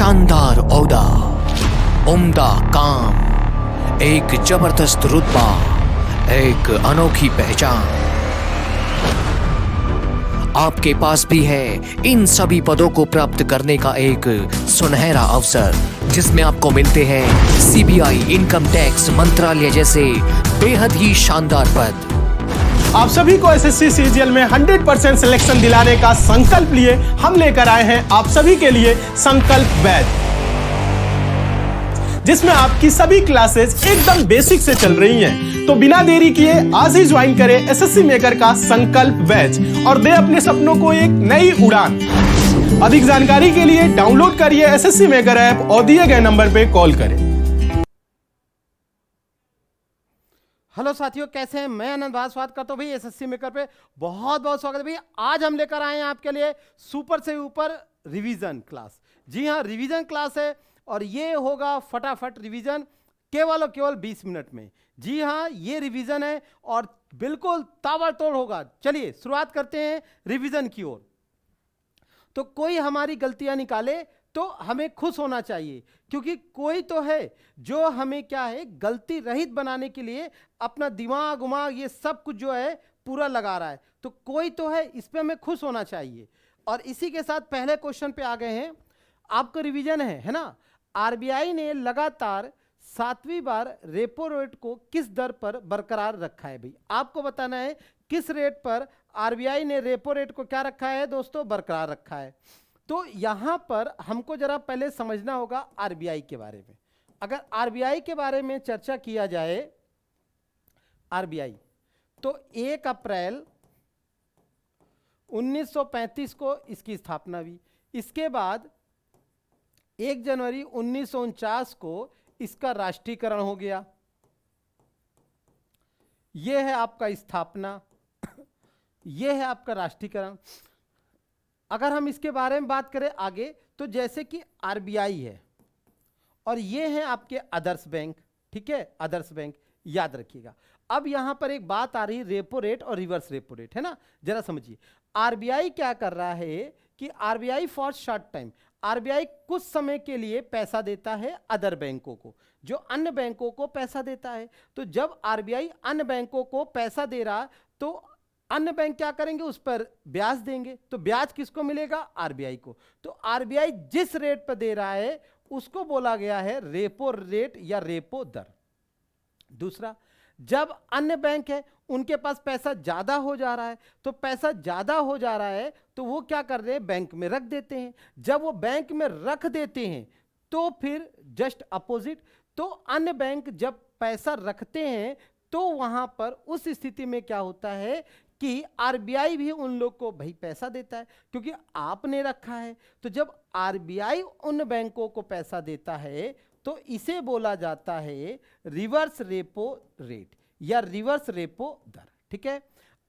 शानदार ओहदा, उम्दा काम, एक जबरदस्त रुतबा, एक अनोखी पहचान आपके पास भी है। इन सभी पदों को प्राप्त करने का एक सुनहरा अवसर, जिसमें आपको मिलते हैं सीबीआई, इनकम टैक्स मंत्रालय जैसे बेहद ही शानदार पद। आप सभी को एसएससी सीजीएल में 100% सिलेक्शन दिलाने का संकल्प लिए हम लेकर आए हैं आप सभी के लिए संकल्प बैच, जिसमें आपकी सभी क्लासेस एकदम बेसिक से चल रही हैं। तो बिना देरी किए आज ही ज्वाइन करें एसएससी मेकर का संकल्प बैच और दे अपने सपनों को एक नई उड़ान। अधिक जानकारी के लिए डाउनलोड करिए एसएससी मेकर ऐप और दिए गए नंबर पे कॉल करें। हेलो साथियों, कैसे हैं? मैं आनंद स्वागत करता हूं भाई एसएससी मेकर पे। बहुत बहुत स्वागत है भाई। आज हम लेकर आए हैं आपके लिए सुपर से ऊपर रिवीजन क्लास। जी हाँ, रिवीजन क्लास है और ये होगा फटाफट रिवीजन केवल और केवल 20 मिनट में। जी हाँ, ये रिवीजन है और बिल्कुल ताबड़तोड़ होगा। चलिए शुरुआत करते हैं रिवीजन की ओर। तो कोई हमारी गलतियां निकाले तो हमें खुश होना चाहिए, क्योंकि कोई तो है जो हमें क्या है गलती रहित बनाने के लिए अपना दिमाग उमाग ये सब कुछ जो है पूरा लगा रहा है। तो कोई तो है, इस पे हमें खुश होना चाहिए। और इसी के साथ पहले क्वेश्चन पे आ गए हैं। आपका रिवीजन है ना। आरबीआई ने लगातार 7वीं बार रेपो रेट को किस दर पर बरकरार रखा है भाई। आपको बताना है किस रेट पर आरबीआई ने रेपो रेट को क्या रखा है दोस्तों, बरकरार रखा है। तो यहां पर हमको जरा पहले समझना होगा आरबीआई के बारे में। अगर आरबीआई के बारे में चर्चा किया जाए, आरबीआई तो 1 अप्रैल 1935 को इसकी स्थापना हुई। इसके बाद 1 जनवरी 1949 को इसका राष्ट्रीयकरण हो गया। यह है आपका स्थापना, यह है आपका राष्ट्रीयकरण। अगर हम इसके बारे में बात करें आगे, तो जैसे कि आरबीआई है और ये है आपके आदर्श बैंक, ठीक है, आदर्श बैंक याद रखिएगा। अब यहां पर एक बात आ रही है रेपो रेट और रिवर्स रेपो रेट, है ना। जरा समझिए, आरबीआई क्या कर रहा है कि RBI for short time, RBI कुछ समय के लिए पैसा देता है अदर बैंकों को, जो अन्य बैंकों को पैसा देता है। तो जब आरबीआई अन्य बैंकों को पैसा दे रहा, तो अन्य बैंक क्या करेंगे, उस पर ब्याज देंगे। तो ब्याज किसको मिलेगा, आरबीआई को। तो आरबीआई जिस रेट पर दे रहा है उसको बोला गया है रेपो रेट या रेपो दर। दूसरा, जब अन्य बैंक है उनके पास पैसा ज्यादा हो जा रहा है, तो पैसा ज्यादा हो जा रहा है तो वो क्या कर रहे हैं, बैंक में रख देते हैं। जब वो बैंक में रख देते हैं तो फिर जस्ट अपोजिट, तो अन्य बैंक जब पैसा रखते हैं तो वहां पर उस स्थिति में क्या होता है कि आरबीआई भी उन लोग को भाई पैसा देता है, क्योंकि आपने रखा है। तो जब आरबीआई उन बैंकों को पैसा देता है तो इसे बोला जाता है रिवर्स रेपो रेट या रिवर्स रेपो दर, ठीक है।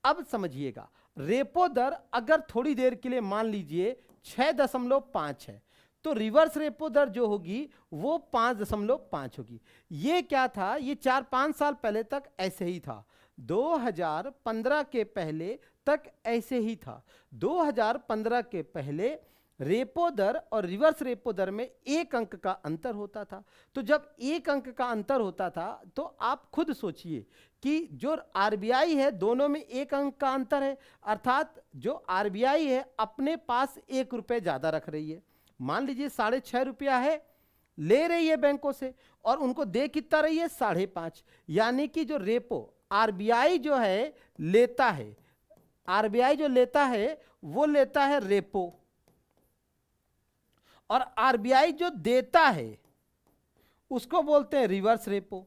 अब समझिएगा, रेपो दर अगर थोड़ी देर के लिए मान लीजिए 6.5 है, तो रिवर्स रेपो दर जो होगी वो 5.5 होगी। ये क्या था, ये 4-5 साल पहले तक ऐसे ही था। 2015 के पहले तक ऐसे ही था। 2015 के पहले रेपो दर और रिवर्स रेपो दर में 1 अंक का अंतर होता था। तो जब 1 अंक का अंतर होता था तो आप खुद सोचिए कि जो आरबीआई है दोनों में 1 अंक का अंतर है, अर्थात जो आरबीआई है अपने पास 1 रुपए ज्यादा रख रही है। मान लीजिए 6.5 रुपया है, ले रही है बैंकों से और उनको दे कितना रही है, 5.5। यानी कि जो रेपो आरबीआई जो है लेता है, आरबीआई जो लेता है वो लेता है रेपो, और आरबीआई जो देता है उसको बोलते हैं रिवर्स रेपो,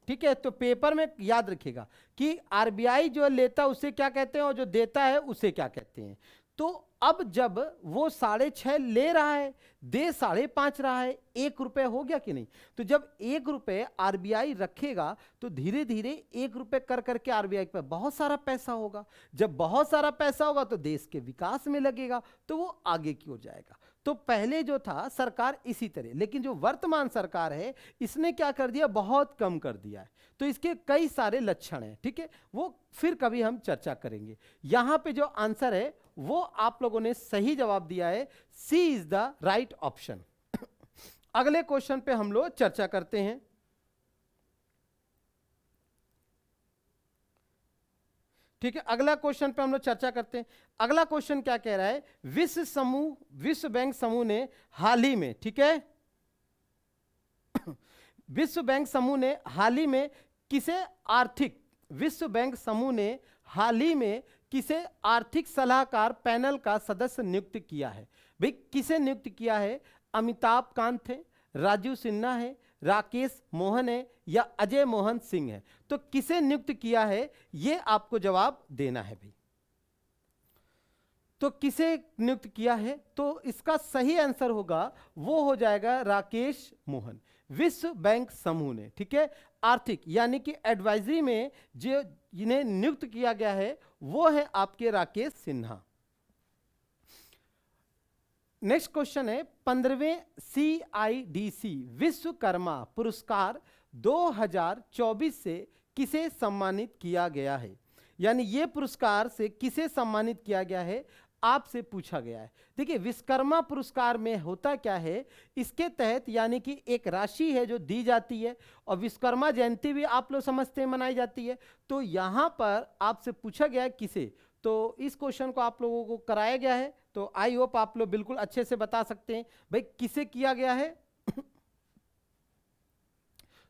ठीक है। तो पेपर में याद रखिएगा कि आरबीआई जो लेता है उसे क्या कहते हैं और जो देता है उसे क्या कहते हैं। तो अब जब वो 6.5 ले रहा है, दे 5.5 रहा है, 1 रुपए हो गया कि नहीं। तो जब 1 रुपए आरबीआई रखेगा तो धीरे धीरे 1 रुपए कर करके आरबीआई पे बहुत सारा पैसा होगा। जब बहुत सारा पैसा होगा तो देश के विकास में लगेगा, तो वो आगे की ओर जाएगा। तो पहले जो था सरकार इसी तरह, लेकिन जो वर्तमान सरकार है इसने क्या कर दिया, बहुत कम कर दिया है। तो इसके कई सारे लक्षण हैं, ठीक है, वो फिर कभी हम चर्चा करेंगे। यहां पे जो आंसर है वो आप लोगों ने सही जवाब दिया है, सी इज द राइट ऑप्शन। अगले क्वेश्चन पे हम लोग चर्चा करते हैं। ठीक है, अगला क्वेश्चन पे हम लोग चर्चा करते हैं। अगला क्वेश्चन क्या कह रहा है, विश्व बैंक समूह ने हाल ही में, ठीक है, विश्व बैंक समूह ने हाल ही में किसे विश्व बैंक समूह ने हाल ही में किसे आर्थिक सलाहकार पैनल का सदस्य नियुक्त किया है। भाई किसे नियुक्त किया है, अमिताभ कांत है, राजीव सिन्हा है, राकेश मोहन है या अजय मोहन सिंह है। तो किसे नियुक्त किया है ये आपको जवाब देना है भाई। तो किसे नियुक्त किया है, तो इसका सही आंसर होगा वो हो जाएगा राकेश मोहन। विश्व बैंक समूह ने, ठीक है, आर्थिक यानी कि एडवाइजरी में जो इन्हें नियुक्त किया गया है वो है आपके राकेश सिन्हा। नेक्स्ट क्वेश्चन है, 15वें CIDC विश्वकर्मा पुरस्कार 2024 से किसे सम्मानित किया गया है, यानी ये पुरस्कार से किसे सम्मानित किया गया है आपसे पूछा गया है। देखिए विश्वकर्मा पुरस्कार में होता क्या है, इसके तहत यानी कि एक राशि है जो दी जाती है, और विश्वकर्मा जयंती भी आप लोग समझते हैं मनाई जाती है। तो यहाँ पर आपसे पूछा गया है किसे, तो इस क्वेश्चन को आप लोगों को कराया गया है, तो आई होप आप लोग बिल्कुल अच्छे से बता सकते हैं भाई किसे किया गया है।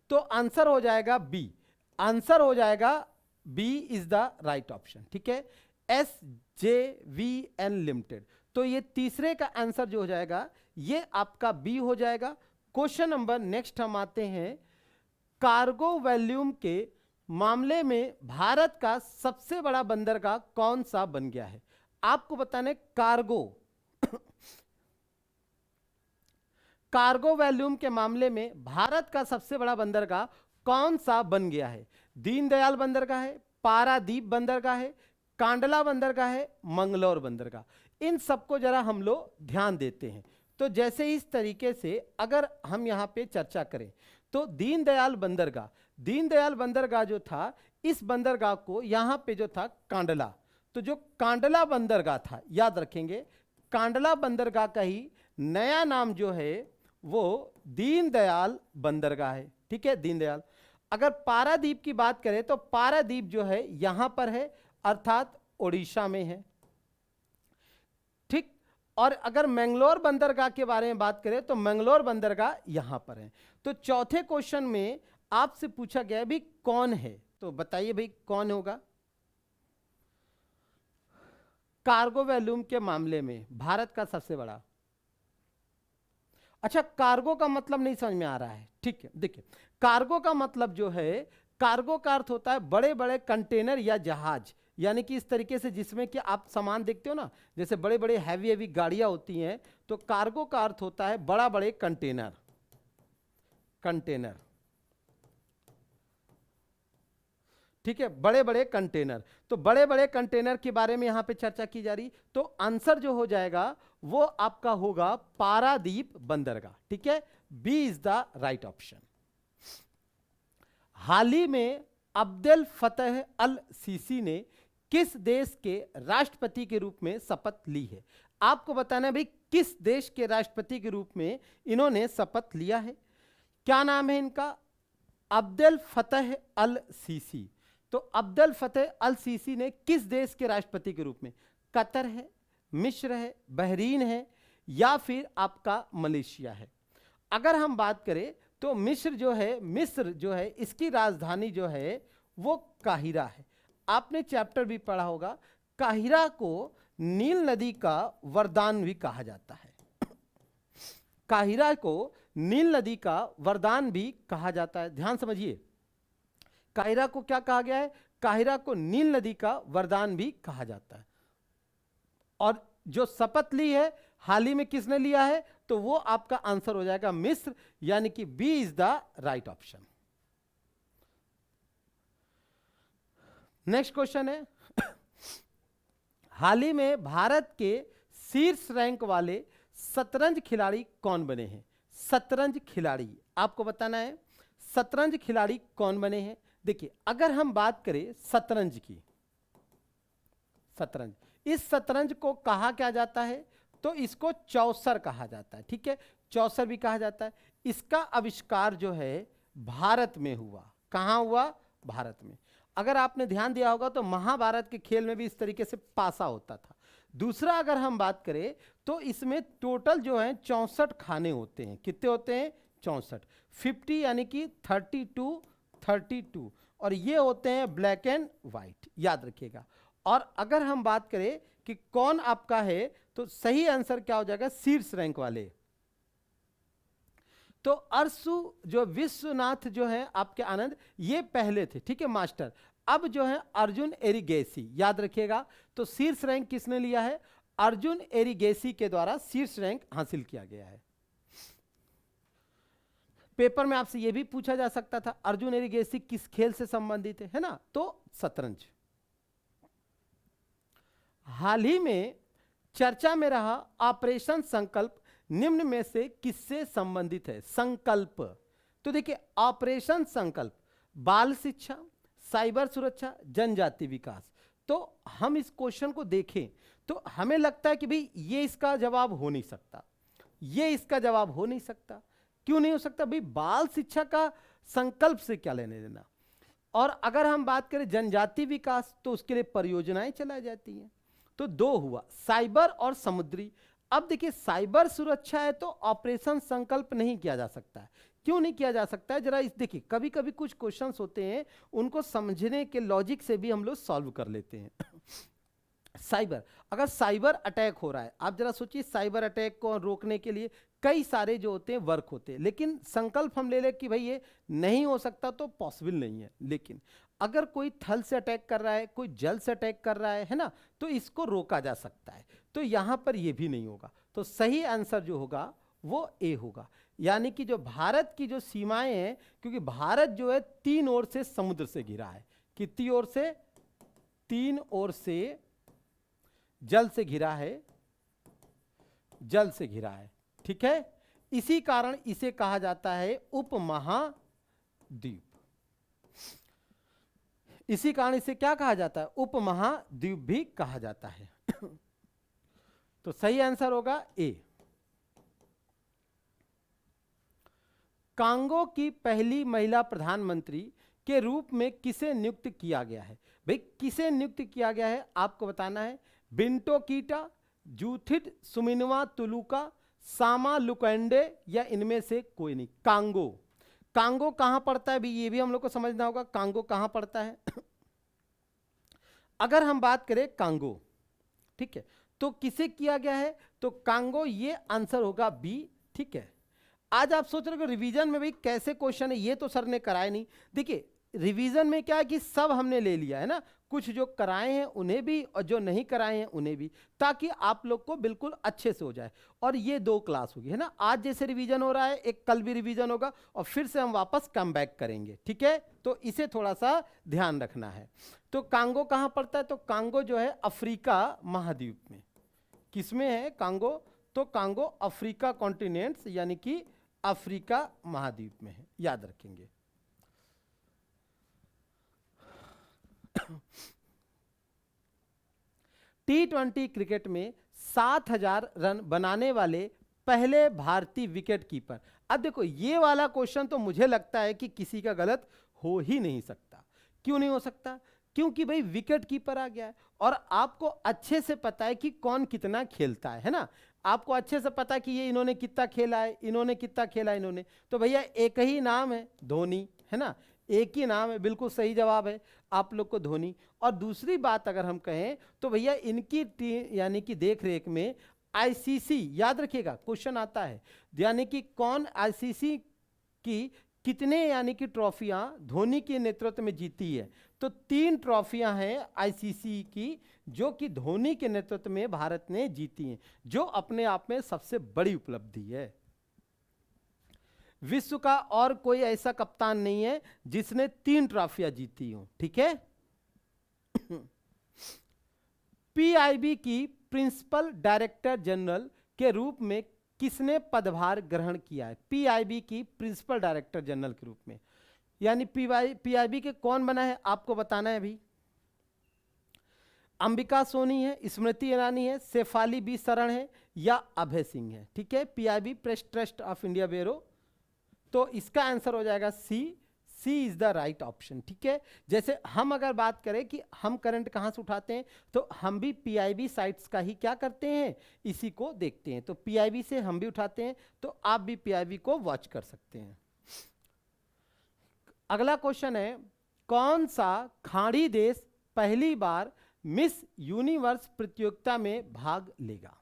तो आंसर हो जाएगा बी, आंसर हो जाएगा b is the right option, ठीक है, SJVN लिमिटेड। तो ये तीसरे का आंसर जो हो जाएगा ये आपका बी हो जाएगा। क्वेश्चन नंबर नेक्स्ट हम आते हैं, कार्गो वॉल्यूम के मामले में भारत का सबसे बड़ा बंदरगाह कौन सा बन गया है। आपको बताने कार्गो वॉल्यूम के मामले में भारत का सबसे बड़ा बंदरगाह कौन सा बन गया है। दीनदयाल बंदरगाह है, पारादीप बंदरगाह है, कांडला बंदरगाह है, मंगलौर बंदरगाह। इन सबको जरा हम लोग ध्यान देते हैं। तो जैसे इस तरीके से अगर हम यहाँ पे चर्चा करें तो दीनदयाल बंदरगाह जो था, इस बंदरगाह को यहाँ पे जो था कांडला, तो जो कांडला बंदरगाह था याद रखेंगे, कांडला बंदरगाह का ही नया नाम जो है वो दीनदयाल बंदरगाह है, ठीक है, दीनदयाल। अगर पारादीप की बात करें तो पारादीप जो है यहां पर है, अर्थात ओडिशा में है, ठीक। और अगर मंगलौर बंदरगाह के बारे में बात करें तो मंगलौर बंदरगाह यहां पर है। तो चौथे क्वेश्चन में आपसे पूछा गया भी कौन है, तो बताइए भाई कौन होगा। कार्गो वॉल्यूम के मामले में भारत का सबसे बड़ा, अच्छा कार्गो का मतलब नहीं समझ में आ रहा है, ठीक है। देखिए कार्गो का मतलब जो है, कार्गो का अर्थ होता है बड़े बड़े कंटेनर या जहाज, यानी कि इस तरीके से जिसमें कि आप सामान देखते हो ना, जैसे बड़े बड़े हैवी गाड़ियां होती हैं, तो कार्गो का अर्थ होता है बड़ा बड़े कंटेनर, ठीक है, बड़े बड़े कंटेनर। तो बड़े बड़े कंटेनर के बारे में यहां पे चर्चा की जा रही। तो आंसर जो हो जाएगा वो आपका होगा पारादीप बंदरगाह, ठीक है, B is the right option. हाल ही में अब्देल फतेह अल सीसी ने किस देश के राष्ट्रपति के रूप में शपथ ली है। आपको बताना है भाई किस देश के राष्ट्रपति के रूप में इन्होंने शपथ लिया है। क्या नाम है इनका, अब्देल फतेह अल सीसी। तो अब्देल फतेह अल सीसी ने किस देश के राष्ट्रपति के रूप में, कतर है, मिस्र है, बहरीन है या फिर आपका मलेशिया है। अगर हम बात करें तो मिस्र जो है इसकी राजधानी जो है वो काहिरा है। आपने चैप्टर भी पढ़ा होगा, काहिरा को नील नदी का वरदान भी कहा जाता है। काहिरा को नील नदी का वरदान भी कहा जाता है, ध्यान समझिए। काहिरा को क्या कहा गया है, काहिरा को नील नदी का वरदान भी कहा जाता है। और जो शपथ ली है हाल ही में किसने लिया है, तो वो आपका आंसर हो जाएगा मिस्र, यानी कि b is the right option. Next question है, हाल ही में भारत के शीर्ष रैंक वाले शतरंज खिलाड़ी कौन बने हैं? शतरंज खिलाड़ी आपको बताना है, शतरंज खिलाड़ी कौन बने हैं। देखिए अगर हम बात करें शतरंज की, शतरंज, इस शतरंज को कहा क्या जाता है? तो इसको चौसर कहा जाता है, ठीक है, चौसर भी कहा जाता है। इसका आविष्कार जो है भारत में हुआ। कहाँ हुआ? भारत में। अगर आपने ध्यान दिया होगा तो महाभारत के खेल में भी इस तरीके से पासा होता था। दूसरा अगर हम बात करें तो इसमें टोटल जो है 64 खाने होते हैं। कितने होते हैं? 64। 50 यानी कि 32 और ये होते हैं ब्लैक एंड व्हाइट, याद रखिएगा। और अगर हम बात करें कि कौन आपका है तो सही आंसर क्या हो जाएगा? शीर्ष रैंक वाले। तो अरसु जो विश्वनाथ जो है आपके आनंद, ये पहले थे, ठीक है मास्टर। अब जो है अर्जुन एरिगेसी, याद रखिएगा। तो शीर्ष रैंक किसने लिया है? अर्जुन एरिगेसी के द्वारा शीर्ष रैंक हासिल किया गया है। पेपर में आपसे यह भी पूछा जा सकता था अर्जुन एरिगेसी किस खेल से संबंधित है ना? तो शतरंज। हाल ही में चर्चा में रहा ऑपरेशन संकल्प निम्न में से किससे संबंधित है? संकल्प। तो देखिए ऑपरेशन संकल्प बाल शिक्षा, साइबर सुरक्षा, जनजाति विकास। तो हम इस क्वेश्चन को देखें तो हमें लगता है कि भाई ये इसका जवाब हो नहीं सकता, ये इसका जवाब हो नहीं सकता। क्यों नहीं हो सकता? भाई बाल शिक्षा का संकल्प से क्या लेने देना। और अगर हम बात करें जनजाति विकास तो उसके लिए परियोजनाएं चलाई जाती हैं। तो दो हुआ, साइबर और समुद्री। अब देखिए साइबर सुरक्षा है तो ऑपरेशन संकल्प नहीं किया जा सकता है। क्यों नहीं किया जा सकता है? जरा इस देखिए, कभी कभी कुछ क्वेश्चंस होते हैं उनको समझने के लॉजिक से भी हम लोग सॉल्व कर लेते हैं। साइबर, अगर साइबर अटैक हो रहा है, आप जरा सोचिए साइबर अटैक को रोकने के लिए कई सारे जो होते हैं वर्क होते हैं, लेकिन संकल्प हम ले ले कि भाई ये नहीं हो सकता तो पॉसिबल नहीं है। लेकिन अगर कोई थल से अटैक कर रहा है, कोई जल से अटैक कर रहा है ना, तो इसको रोका जा सकता है। तो यहां पर ये भी नहीं होगा। तो सही आंसर जो होगा वो ए होगा। यानी कि जो भारत की जो सीमाएं हैं, क्योंकि भारत जो है 3 ओर से समुद्र से घिरा है। कितनी ओर से? 3 ओर से जल से घिरा है, जल से घिरा है, ठीक है। इसी कारण इसे कहा जाता है उपमहाद्वीप। इसी कारण इसे क्या कहा जाता है? उपमहाद्वीप भी कहा जाता है। तो सही आंसर होगा ए। कांगो की पहली महिला प्रधानमंत्री के रूप में किसे नियुक्त किया गया है? भाई किसे नियुक्त किया गया है आपको बताना है। बिंटो कीटा, जूथिट सुमिनवा तुलुका, सामा लुकेंडे या इनमें से कोई नहीं। कांगो, कांगो कहां पड़ता है भी ये भी हम लोग को समझना होगा। कांगो कहां पड़ता है? अगर हम बात करें कांगो, ठीक है, तो किसे किया गया है? तो कांगो, ये आंसर होगा बी, ठीक है। आज आप सोच रहे हो रिवीजन में भाई कैसे क्वेश्चन है, ये तो सर ने कराए नहीं। देखिए रिवीजन में क्या है कि सब हमने ले लिया है ना, कुछ जो कराए हैं उन्हें भी और जो नहीं कराए हैं उन्हें भी, ताकि आप लोग को बिल्कुल अच्छे से हो जाए। और ये 2 क्लास होगी है ना, आज जैसे रिवीजन हो रहा है, एक कल भी रिवीजन होगा और फिर से हम वापस कम बैक करेंगे, ठीक है। तो इसे थोड़ा सा ध्यान रखना है। तो कांगो कहाँ पड़ता है? तो कांगो जो है अफ्रीका महाद्वीप में। किसमें है कांगो? तो कांगो अफ्रीका कॉन्टिनेंट्स यानी कि अफ्रीका महाद्वीप में है, याद रखेंगे। T20 क्रिकेट में 7000 रन बनाने वाले पहले भारतीय विकेट कीपर। अब देखो ये वाला क्वेश्चन तो मुझे लगता है कि किसी का गलत हो ही नहीं सकता। क्यों नहीं हो सकता? क्योंकि भाई विकेट कीपर आ गया है और आपको अच्छे से पता है कि कौन कितना खेलता है ना। आपको अच्छे से पता है कि ये इन्होंने कितना खेला है, इन्होंने कितना खेला है, इन्होंने। तो भैया एक ही नाम है, धोनी, है ना, एक ही नाम है। बिल्कुल सही जवाब है आप लोग को, धोनी। और दूसरी बात अगर हम कहें तो भैया इनकी टीम यानी कि देख रेख में आईसीसी, याद रखिएगा क्वेश्चन आता है, यानी कि कौन आईसीसी की कितने यानी कि ट्रॉफियां धोनी के नेतृत्व में जीती है। तो 3 ट्रॉफियां हैं आईसीसी की जो कि धोनी के नेतृत्व में भारत ने जीती हैं, जो अपने आप में सबसे बड़ी उपलब्धि है। विश्व का और कोई ऐसा कप्तान नहीं है जिसने 3 ट्रॉफियां जीती हो, ठीक है। पीआईबी की प्रिंसिपल डायरेक्टर जनरल के रूप में किसने पदभार ग्रहण किया है? पीआईबी की प्रिंसिपल डायरेक्टर जनरल के रूप में, यानी पीआईबी के कौन बना है आपको बताना है अभी। अंबिका सोनी है, स्मृति ईरानी है, शेफाली बी शरण है या अभय सिंह है। ठीक है, PIB press trust of India bureau. तो इसका आंसर हो जाएगा सी इज द राइट ऑप्शन। ठीक है, जैसे हम अगर बात करें कि हम करंट कहां से उठाते हैं, तो हम भी पीआईबी साइट्स का ही क्या करते हैं, इसी को देखते हैं। तो पीआईबी से हम भी उठाते हैं, तो आप भी पीआईबी को वॉच कर सकते हैं। अगला क्वेश्चन है, कौन सा खाड़ी देश पहली बार मिस यूनिवर्स प्रतियोगिता में भाग लेगा?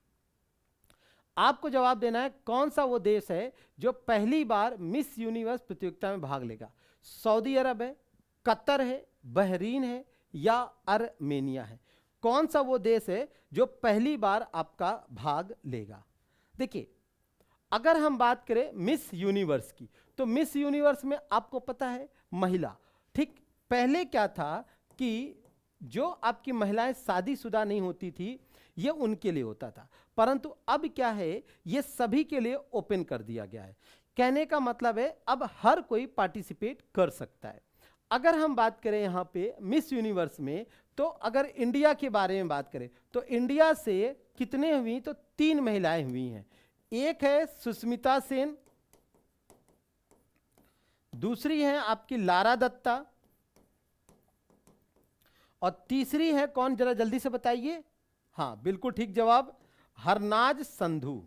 आपको जवाब देना है कौन सा वो देश है जो पहली बार मिस यूनिवर्स प्रतियोगिता में भाग लेगा। सऊदी अरब है, कतर है, बहरीन है या आर्मेनिया है। कौन सा वो देश है जो पहली बार आपका भाग लेगा? देखिए, अगर हम बात करें मिस यूनिवर्स की, तो मिस यूनिवर्स में आपको पता है महिला, ठीक, पहले क्या था कि जो आपकी महिलाएं शादीशुदा नहीं होती थी, ये उनके लिए होता था, परंतु अब क्या है, ये सभी के लिए ओपन कर दिया गया है। कहने का मतलब है अब हर कोई पार्टिसिपेट कर सकता है। अगर हम बात करें यहाँ पे मिस यूनिवर्स में, तो अगर इंडिया के बारे में बात करें तो इंडिया से कितने हुई, तो 3 महिलाएं हुई हैं। एक है सुष्मिता सेन, दूसरी है आपकी लारा दत्ता, और तीसरी है कौन, जरा जल्दी से बताइए। हाँ, बिल्कुल ठीक जवाब, हरनाज संधू।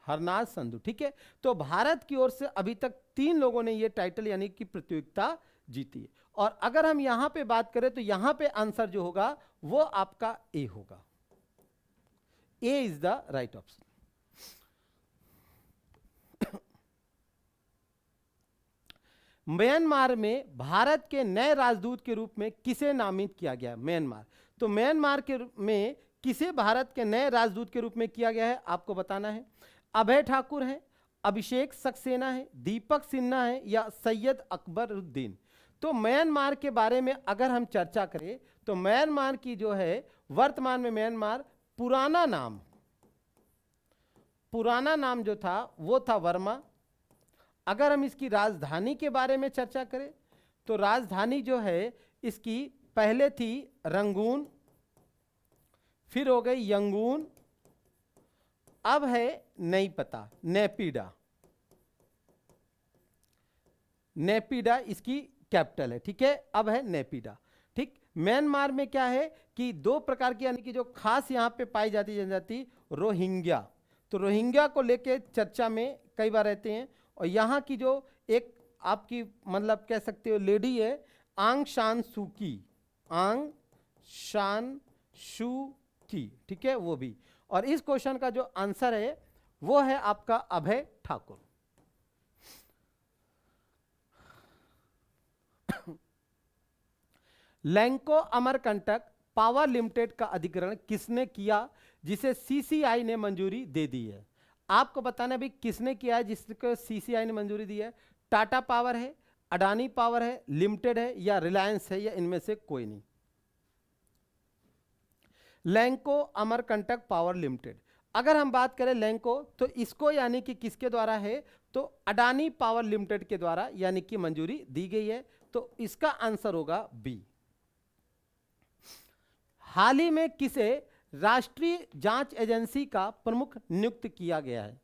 हरनाज संधू। ठीक है, तो भारत की ओर से अभी तक 3 लोगों ने ये टाइटल यानी कि प्रतियोगिता जीती है। और अगर हम यहां पे बात करें तो यहां पे आंसर जो होगा वो आपका ए होगा। A is the right option. Myanmar में भारत के नए राजदूत के रूप में किसे नामित किया गया है? म्यांमार, तो म्यांमार के में किसे भारत के नए राजदूत के रूप में किया गया है आपको बताना है। अभय ठाकुर है, अभिषेक सक्सेना है, दीपक सिन्हा है या सैयद अकबरुद्दीन। तो म्यांमार के बारे में अगर हम चर्चा करें तो म्यांमार की जो है वर्तमान में म्यांमार पुराना नाम जो था वो था वर्मा। अगर हम इसकी राजधानी के बारे में चर्चा करें तो राजधानी जो है इसकी पहले थी रंगून, फिर हो गई यंगून, अब है नहीं पता, नेपिडा। नेपिडा इसकी कैपिटल है। ठीक है, अब है नेपिडा। ठीक, म्यांमार में क्या है कि 2 प्रकार की यानी कि जो खास यहां पे पाई जाती जनजाति रोहिंग्या, तो रोहिंग्या को लेके चर्चा में कई बार रहते हैं। और यहाँ की जो एक आपकी मतलब कह सकते हो लेडी है आंग शान सू की, आंग शान सू की। ठीक है, वो भी। और इस क्वेश्चन का जो आंसर है वो है आपका अभय ठाकुर। लैंको अमरकंटक पावर लिमिटेड का अधिग्रहण किसने किया जिसे सीसीआई ने मंजूरी दे दी है? आपको बताना भी किसने किया है जिसको सीसीआई ने मंजूरी दी है। टाटा पावर है, अडानी पावर है, लिमिटेड है या रिलायंस है या इनमें से कोई नहीं। लैंको अमरकंटक पावर लिमिटेड, अगर हम बात करें लैंको तो इसको यानी कि किसके द्वारा है, तो अडानी पावर लिमिटेड के द्वारा यानी कि मंजूरी दी गई है। तो इसका आंसर होगा बी। हाल ही में किसे राष्ट्रीय जांच एजेंसी का प्रमुख नियुक्त किया गया है?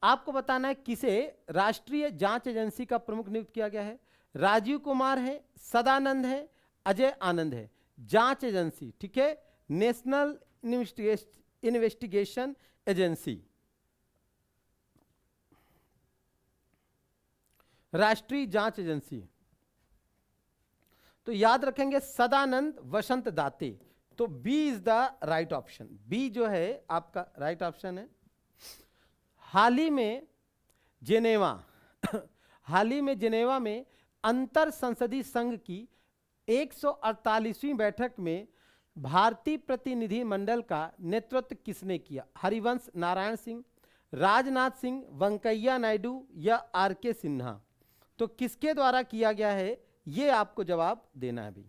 आपको बताना है किसे राष्ट्रीय जांच एजेंसी का प्रमुख नियुक्त किया गया है। राजीव कुमार है, सदानंद है, अजय आनंद है। जांच एजेंसी, ठीक है, नेशनल इन्वेस्टिगेशन एजेंसी, राष्ट्रीय जांच एजेंसी। तो याद रखेंगे सदानंद वसंत दाते। तो b is the right option. B जो है आपका राइट ऑप्शन है। हाल ही में जिनेवा में अंतर संसदीय संघ की 148वीं बैठक में भारतीय प्रतिनिधि मंडल का नेतृत्व किसने किया? हरिवंश नारायण सिंह, राजनाथ सिंह, वेंकैया नायडू या आर.के. सिन्हा। तो किसके द्वारा किया गया है ये आपको जवाब देना है अभी।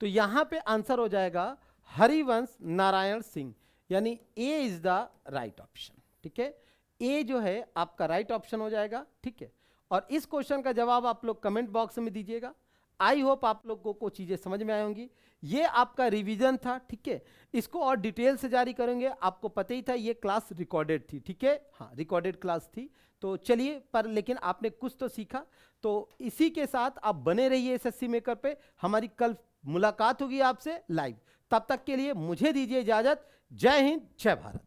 तो यहां पे आंसर हो जाएगा हरिवंश नारायण सिंह, यानी ए इज द राइट ऑप्शन। ठीक है, ए जो है आपका राइट ऑप्शन हो जाएगा। ठीक है, और इस क्वेश्चन का जवाब आप लोग कमेंट बॉक्स में दीजिएगा। आई होप आप लोगों को चीजें समझ में आई होंगी। ये आपका रिवीजन था। ठीक है, इसको और डिटेल से जारी करेंगे। आपको पता ही था ये क्लास रिकॉर्डेड थी। ठीक है, हाँ रिकॉर्डेड क्लास थी। तो चलिए, पर लेकिन आपने कुछ तो सीखा। तो इसी के साथ आप बने रहिए एसएससी मेकर पे। हमारी कल मुलाकात होगी आपसे लाइव। तब तक के लिए मुझे दीजिए इजाजत। जय हिंद, जय भारत।